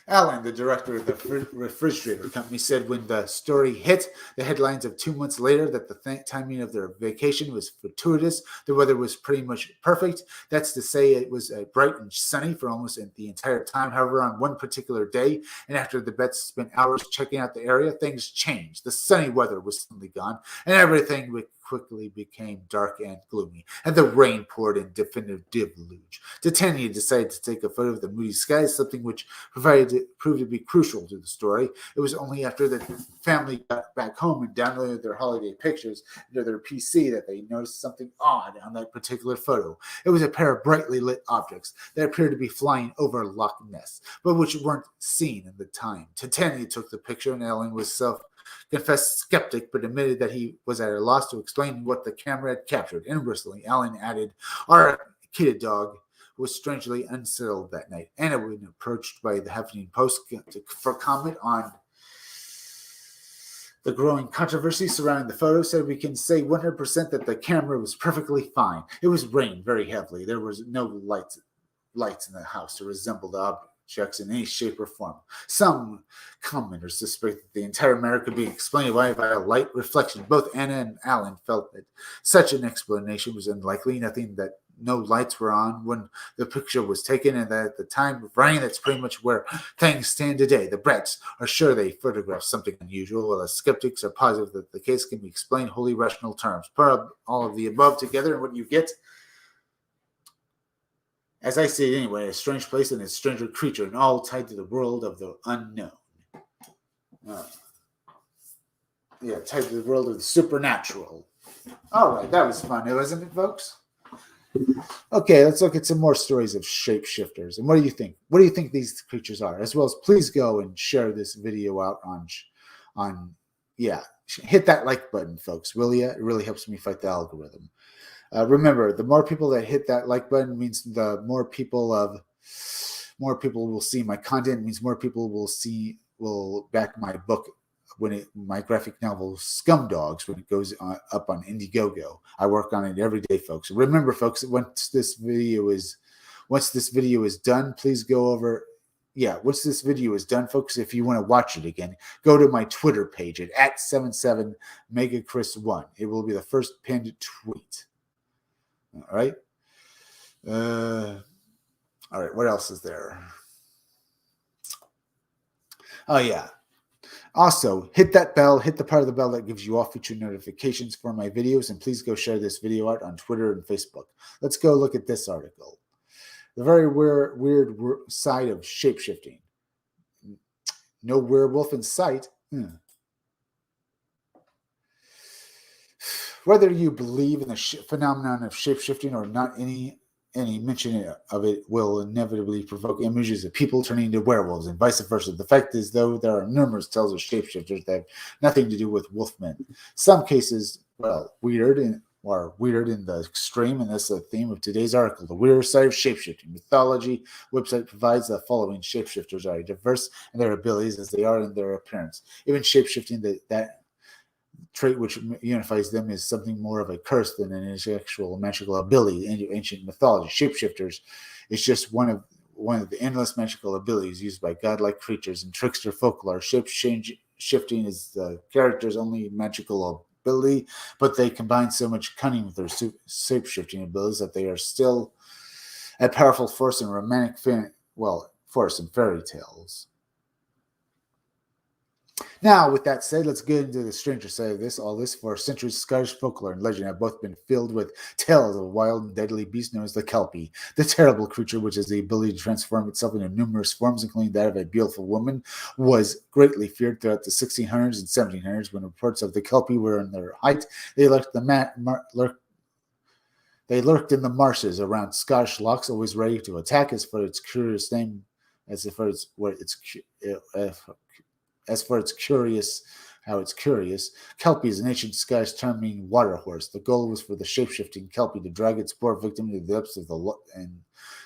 Alan, the director of the refrigerator company, said when the story hit the headlines of 2 months later that the timing of their vacation was fortuitous. The weather was pretty much perfect. That's to say, it was bright and sunny for almost the entire time. However, on one particular day, and after the Betts spent hours checking out the area, things changed. The sunny weather was suddenly gone, and everything quickly became dark and gloomy, and the rain poured in definitive deluge. Titania decided to take a photo of the moody skies, something which proved to be crucial to the story. It was only after the family got back home and downloaded their holiday pictures into their PC that they noticed something odd on that particular photo. It was a pair of brightly lit objects that appeared to be flying over Loch Ness, but which weren't seen at the time. Titania took the picture, and Ellen was confessed skeptic, but admitted that he was at a loss to explain what the camera had captured. Interestingly, Alan added, our kitty dog was strangely unsettled that night. Anna, when approached by the Huffington Post for comment on the growing controversy surrounding the photo, said we can say 100% that the camera was perfectly fine. It was raining very heavily. There was no lights in the house to resemble the objects in any shape or form. Some commenters suspect that the entire matter could be explained by a light reflection. Both Anna and Alan felt that such an explanation was unlikely. No lights were on when the picture was taken, and that at the time of writing, that's pretty much where things stand today. The Bretts are sure they photographed something unusual, while the skeptics are positive that the case can be explained in wholly rational terms. Put all of the above together, and what you get, as I say it anyway, a strange place and a stranger creature, and all tied to the world of the unknown. Tied to the world of the supernatural. All right, that was fun, wasn't it, folks? Okay, let's look at some more stories of shapeshifters. And what do you think? What do you think these creatures are? As well as, please go and share this video out hit that like button, folks, will you? It really helps me fight the algorithm. Remember, the more people that hit that like button means the more people will see my content, means more people will back my book my graphic novel Scumdogs when it goes up on Indiegogo. I work on it every day, folks. Remember, folks, once this video is done, please go over. Once this video is done, folks, if you want to watch it again, go to my Twitter page at 77megachris1. It will be the first pinned tweet. All right. All right. What else is there? Oh, yeah. Also, hit that bell, hit the part of the bell that gives you all future notifications for my videos, and please go share this video out on Twitter and Facebook. Let's go look at this article. The very weird side of shapeshifting. No werewolf in sight. Whether you believe in the phenomenon of shapeshifting or not, any mention of it will inevitably provoke images of people turning into werewolves and vice versa. The fact is, though, there are numerous tales of shapeshifters that have nothing to do with wolfmen. Some cases, weird in the extreme, and that's the theme of today's article. The weird side of shapeshifting. Mythology website provides the following: shapeshifters are diverse in their abilities as they are in their appearance. Even shapeshifting, that trait which unifies them is something more of a curse than an actual magical ability. In ancient mythology, shapeshifters is just one of the endless magical abilities used by godlike creatures in trickster folklore. Shifting is the character's only magical ability, but they combine so much cunning with their shapeshifting abilities that they are still a powerful force in force in fairy tales. Now, with that said, let's get into the stranger side of this. All this, for centuries, Scottish folklore and legend have both been filled with tales of a wild and deadly beast known as the Kelpie, the terrible creature which has the ability to transform itself into numerous forms, including that of a beautiful woman, was greatly feared throughout the 1600s and 1700s when reports of the Kelpie were in their height. They lurked They lurked in the marshes around Scottish lochs, always ready to attack, as for its curious name, as for its curious, how it's curious. Kelpie is an ancient Scottish term meaning water horse. The goal was for the shape-shifting Kelpie to drag its poor victim to the depths of the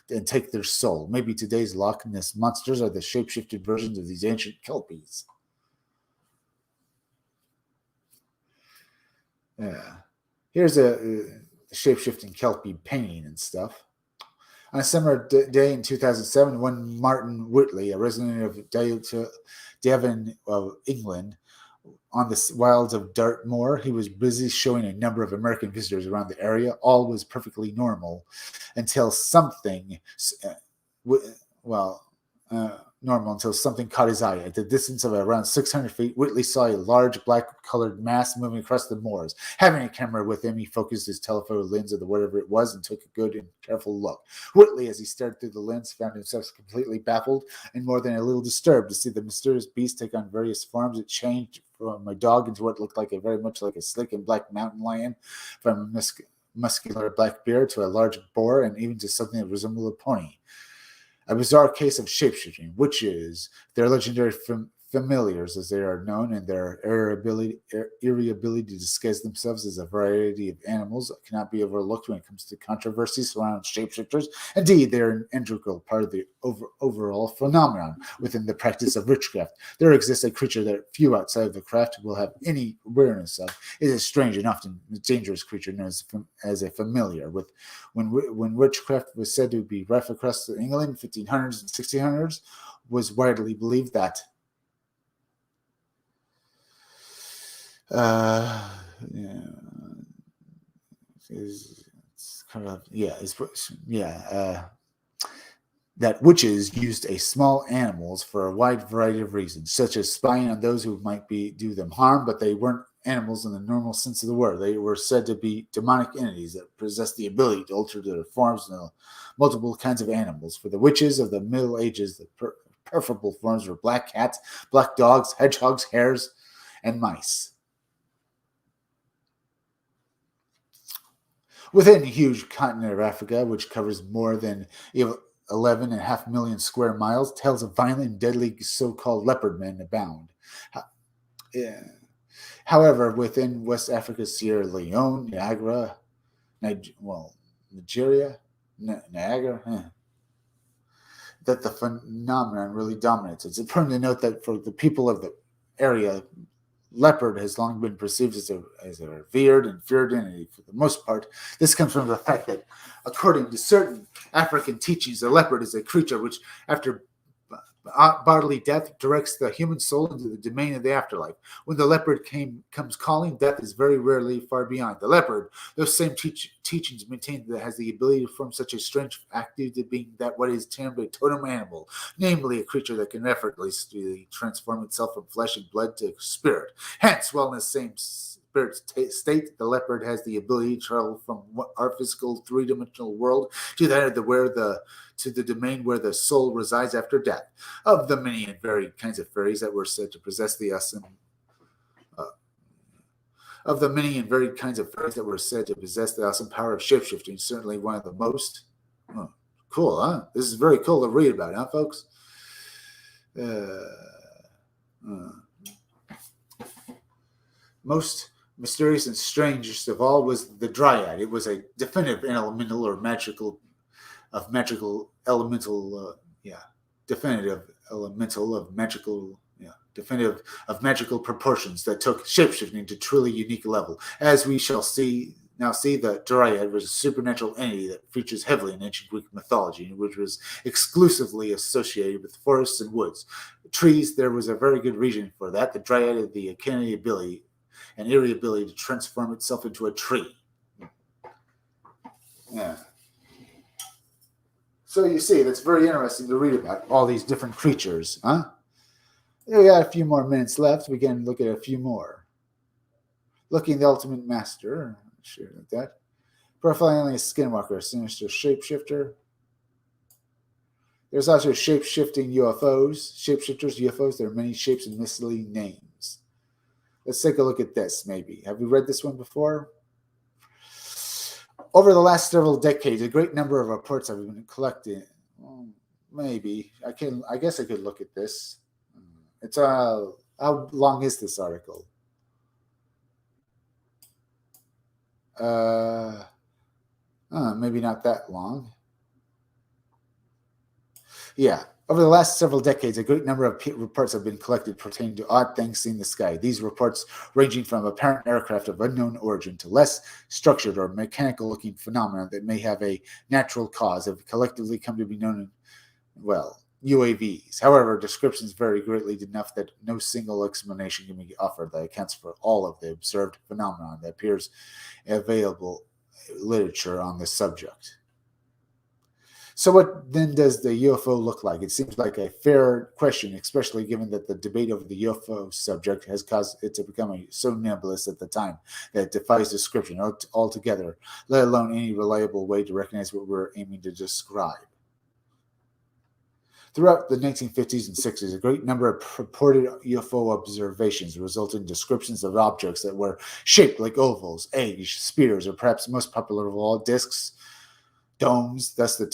and take their soul. Maybe today's Loch Ness monsters are the shape-shifted versions of these ancient Kelpies. Yeah. Here's a shape-shifting Kelpie painting and stuff. On a summer day in 2007, one Martin Whitley, a resident of Devon, England, on the wilds of Dartmoor, he was busy showing a number of American visitors around the area. All was perfectly normal until something, normal until something caught his eye. At the distance of around 600 feet, Whitley saw a large black-colored mass moving across the moors. Having a camera with him, he focused his telephoto lens on whatever it was and took a good and careful look. Whitley, as he stared through the lens, found himself completely baffled and more than a little disturbed to see the mysterious beast take on various forms. It changed from a dog into what looked like very much like a slick and black mountain lion, from a muscular black bear to a large boar, and even to something that resembled a pony. A bizarre case of shapeshifting, witches, their legendary familiars as they are known, and their eerie ability to disguise themselves as a variety of animals cannot be overlooked when it comes to controversies surrounding shapeshifters. Indeed, they are an integral part of the overall phenomenon within the practice of witchcraft. There exists a creature that few outside of the craft will have any awareness of. It is a strange and often dangerous creature known as a familiar. When witchcraft was said to be rife across England, 1500s and 1600s, was widely believed that that witches used a small animals for a wide variety of reasons, such as spying on those who might do them harm, but they weren't animals in the normal sense of the word. They were said to be demonic entities that possessed the ability to alter their forms into multiple kinds of animals. For the witches of the Middle Ages, the preferable forms were black cats, black dogs, hedgehogs, hares, and mice. Within the huge continent of Africa, which covers more than 11.5 million square miles, tales of violent and deadly so-called leopard men abound. However, within West Africa's Sierra Leone, Niagara, Nigeria, that the phenomenon really dominates. It's important to note that for the people of the area, leopard has long been perceived as a revered and feared entity. For the most part, this comes from the fact that, according to certain African teachings, the leopard is a creature which, after bodily death, directs the human soul into the domain of the afterlife. When the leopard comes calling, death is very rarely far beyond. The leopard, those same teachings maintain that it has the ability to form such a strange activity, being that what is termed a totem animal, namely a creature that can effortlessly transform itself from flesh and blood to spirit. Hence, while in the same spirit state, the leopard has the ability to travel from our physical three-dimensional world to that of the domain where the soul resides after death. Of the many and varied kinds of fairies that were said to possess the awesome power of shapeshifting, certainly one of the most cool, huh? This is very cool to read about, huh, folks? Most mysterious and strangest of all was the Dryad. It was a definitive elemental or magical magical proportions that took shapeshifting to truly unique level. As we shall see, the Dryad was a supernatural entity that features heavily in ancient Greek mythology, which was exclusively associated with forests and woods. Trees, there was a very good reason for that. The Dryad had the uncanny ability and eerie ability to transform itself into a tree. Yeah. So you see, that's very interesting to read about all these different creatures, huh? We got a few more minutes left. We can look at a few more. Looking the Ultimate Master. Sure like that. Profiling a Skinwalker, a sinister shapeshifter. There's also shape-shifting UFOs. Shapeshifters, UFOs, there are many shapes and misleading names. Let's take a look at this, maybe. Have we read this one before? Over the last several decades, a great number of reports have been collected. Well, maybe I guess I could look at this. It's how long is this article? Maybe not that long. Yeah. Over the last several decades, a great number of reports have been collected pertaining to odd things seen in the sky. These reports ranging from apparent aircraft of unknown origin to less structured or mechanical-looking phenomena that may have a natural cause have collectively come to be known as, UAVs. However, descriptions vary greatly enough that no single explanation can be offered that accounts for all of the observed phenomenon that appears in available literature on this subject. So what then does the UFO look like? It seems like a fair question, especially given that the debate over the UFO subject has caused it to become so nebulous at the time that it defies description altogether, let alone any reliable way to recognize what we're aiming to describe. Throughout the 1950s and 60s, a great number of purported UFO observations resulted in descriptions of objects that were shaped like ovals, eggs, spheres, or perhaps most popular of all, discs, domes. Thus, the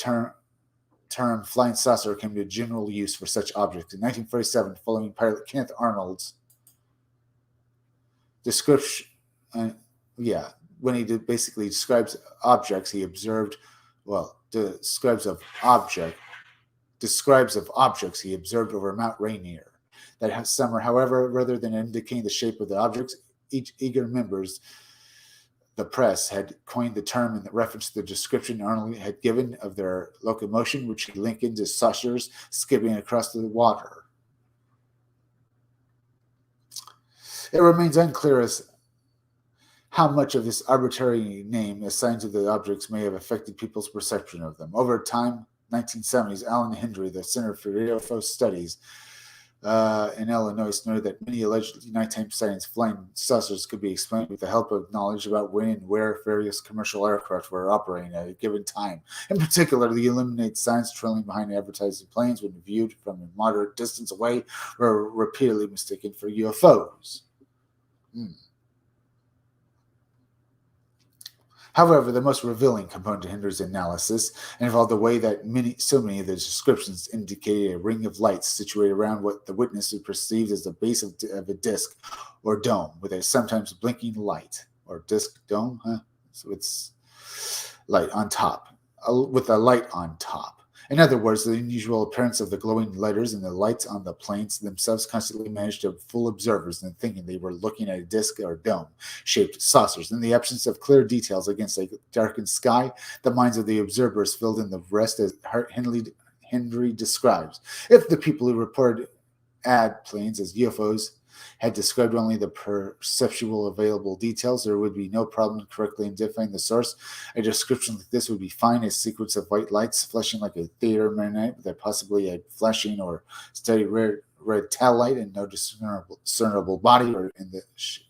term flying saucer came to general use for such objects. In 1947, following pilot Kenneth Arnold's description, when he basically describes objects he observed, describes of objects he observed over Mount Rainier that summer. However, rather than indicating the shape of the objects, each eager members the press had coined the term in reference to the description Arnold had given of their locomotion, which he likened to saucers skipping across the water. It remains unclear as how much of this arbitrary name assigned to the objects may have affected people's perception of them. Over time, 1970s, Alan Hendry, the Center for UFO Studies in Illinois, noted that many alleged nighttime sightings of flying saucers could be explained with the help of knowledge about when and where various commercial aircraft were operating at a given time. In particular, the illuminated signs trailing behind advertising planes, when viewed from a moderate distance away, were repeatedly mistaken for UFOs. However, the most revealing component to Hendry's analysis involved the way that so many of the descriptions indicated a ring of lights situated around what the witness had perceived as the base of a disc or dome, with a sometimes blinking light, or disc dome, So it's light on top, with a light on top. In other words, the unusual appearance of the glowing letters and the lights on the planes themselves constantly managed to fool observers into thinking they were looking at a disc or dome-shaped saucers. In the absence of clear details against a darkened sky, the minds of the observers filled in the rest as Hendry describes. If the people who reported ad planes as UFOs had described only the perceptual available details, there would be no problem correctly identifying the source. A description like this would be fine: a sequence of white lights flashing like a theater marionette with possibly a flashing or steady red tail light and no discernible body or in the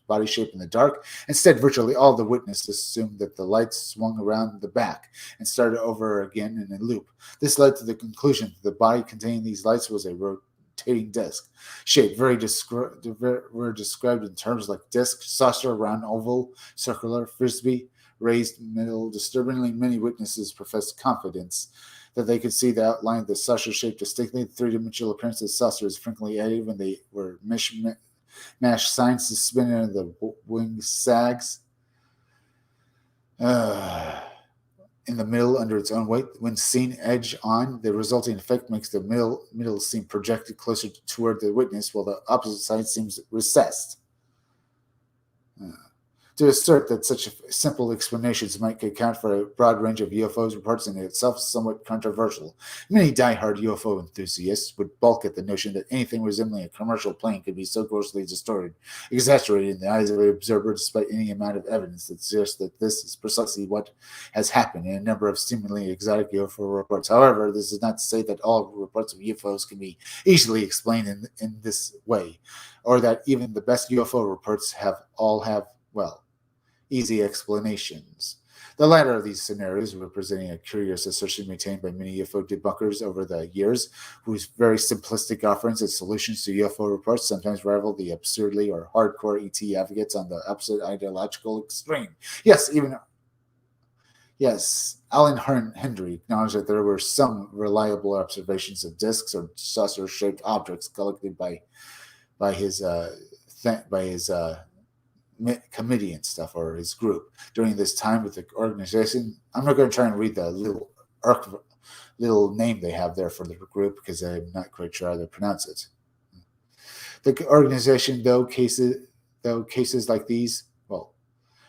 body shape in the dark. Instead, virtually all the witnesses assumed that the lights swung around the back and started over again in a loop. This led to the conclusion that the body containing these lights was a rotating disc shape, were described in terms like disc, saucer, round, oval, circular, frisbee, raised, middle. Disturbingly, many witnesses professed confidence that they could see the outline of the saucer shape distinctly. The three-dimensional appearance of the saucer is frequently added when they were mesh signs suspended under the wing sags. In the middle under its own weight. When seen edge on, the resulting effect makes the middle seem projected closer toward the witness, while the opposite side seems recessed. To assert that such simple explanations might account for a broad range of UFOs reports in itself somewhat controversial. Many die-hard UFO enthusiasts would balk at the notion that anything resembling a commercial plane could be so grossly distorted, exaggerated in the eyes of an observer, despite any amount of evidence that suggests that this is precisely what has happened in a number of seemingly exotic UFO reports. However, this is not to say that all reports of UFOs can be easily explained in this way, or that even the best UFO reports have easy explanations. The latter of these scenarios, representing a curious assertion maintained by many UFO debunkers over the years, whose very simplistic offerings and solutions to UFO reports sometimes rival the absurdly or hardcore ET advocates on the opposite ideological extreme. Yes, Yes, Alan Hendry acknowledged that there were some reliable observations of disks or saucer-shaped objects collected by his by his committee and stuff, or his group during this time with the organization. I'm not going to try and read the little name they have there for the group because I'm not quite sure how to pronounce it. The organization, though cases like these, well,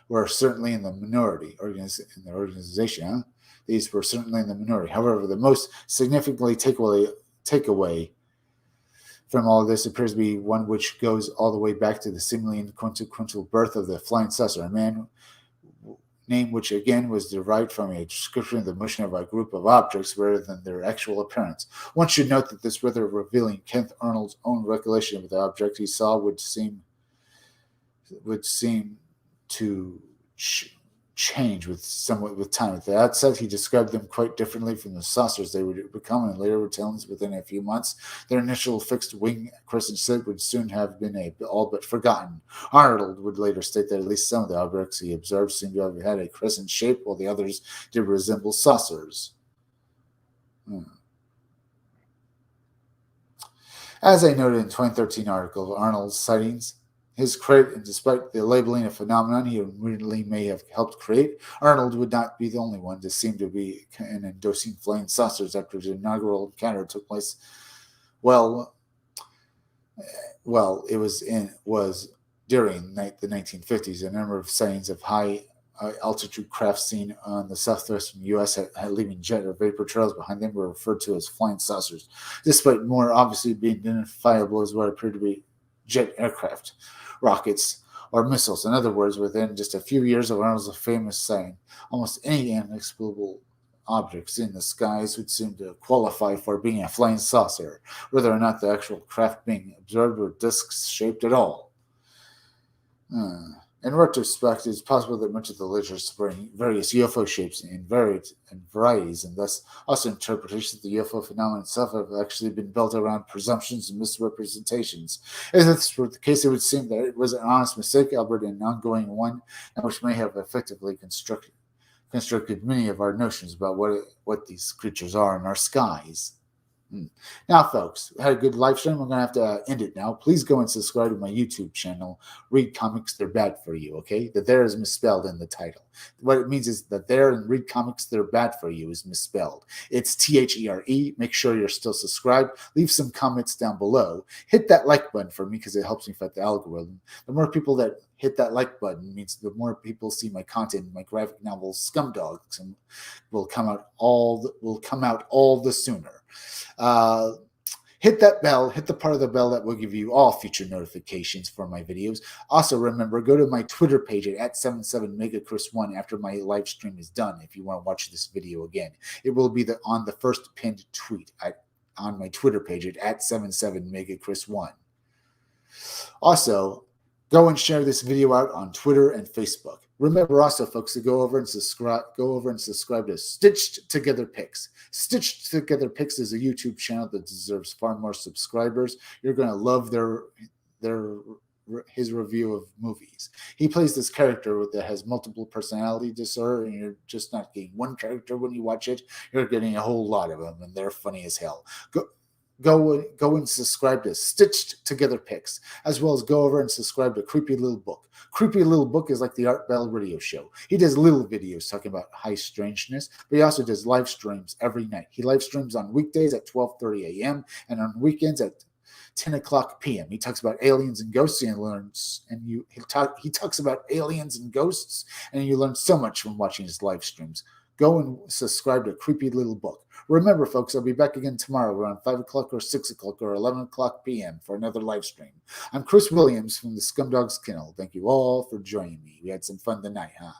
were certainly in the minority in the organization. Huh? These were certainly in the minority. However, the most significantly takeaway from all of this appears to be one which goes all the way back to the seemingly inconsequential birth of the flying saucer, a man name which again was derived from a description of the motion of a group of objects rather than their actual appearance. One should note that this rather revealing Kenneth Arnold's own recollection of the object he saw would seem to change somewhat with time. At the outset, he described them quite differently from the saucers they would become in later retellings within a few months. Their initial fixed-wing crescent shape would soon have been all but forgotten. Arnold would later state that at least some of the objects he observed seemed to have had a crescent shape, while the others did resemble saucers. As I noted in the 2013 article of Arnold's sightings, his credit, and despite the labeling of phenomenon he immediately may have helped create, Arnold would not be the only one to seem to be endorsing flying saucers after his inaugural encounter took place. Well, it was during the 1950s. A number of sightings of high altitude craft seen on the southwestern U.S. leaving jet or vapor trails behind them were referred to as flying saucers, despite more obviously being identifiable as what appeared to be jet aircraft, rockets, or missiles. In other words, within just a few years of Arnold's famous saying, almost any inexplicable objects in the skies would seem to qualify for being a flying saucer, whether or not the actual craft being observed were disc-shaped at all. In retrospect, it is possible that much of the literature supporting various UFO shapes and varieties, and thus also interpretations of the UFO phenomenon itself, have actually been built around presumptions and misrepresentations. If this were the case, it would seem that it was an honest mistake, albeit an ongoing one, and which may have effectively constructed many of our notions about what these creatures are in our skies. Now, folks, we had a good live stream. We're going to have to end it now. Please go and subscribe to my YouTube channel, Read Comics, They're Bad For You, okay? The there is misspelled in the title. What it means is that there in Read Comics, They're Bad For You is misspelled. It's THERE. Make sure you're still subscribed. Leave some comments down below. Hit that like button for me because it helps me fight the algorithm. The more people that hit that like button means the more people see my content, my graphic novel Scumdogs, and will come out all the sooner. Hit that bell, hit the part of the bell that will give you all future notifications for my videos. Also, remember, go to my Twitter page at 77megachris1 after my live stream is done if you want to watch this video again. It will be on the first pinned tweet on my Twitter page at 77megachris1. Also, go and share this video out on Twitter and Facebook. Remember also, folks, to go over and subscribe to Stitched Together Pics. Stitched Together Pics is a YouTube channel that deserves far more subscribers. You're going to love his review of movies. He plays this character that has multiple personality disorder, and you're just not getting one character when you watch it. You're getting a whole lot of them, and they're funny as hell. Go and subscribe to Stitched Together Pics, as well as go over and subscribe to Creepy Little Book. Creepy Little Book is like the Art Bell radio show. He does little videos talking about high strangeness, but he also does live streams every night. He live streams on weekdays at 12:30 a.m. and on weekends at 10 o'clock p.m. He talks about aliens and ghosts, he talks about aliens and ghosts, and you learn so much from watching his live streams. Go and subscribe to Creepy Little Book. Remember, folks, I'll be back again tomorrow around 5 o'clock or 6 o'clock or 11 o'clock p.m. for another live stream. I'm Chris Williams from the Scumdogs Kennel. Thank you all for joining me. We had some fun tonight, huh?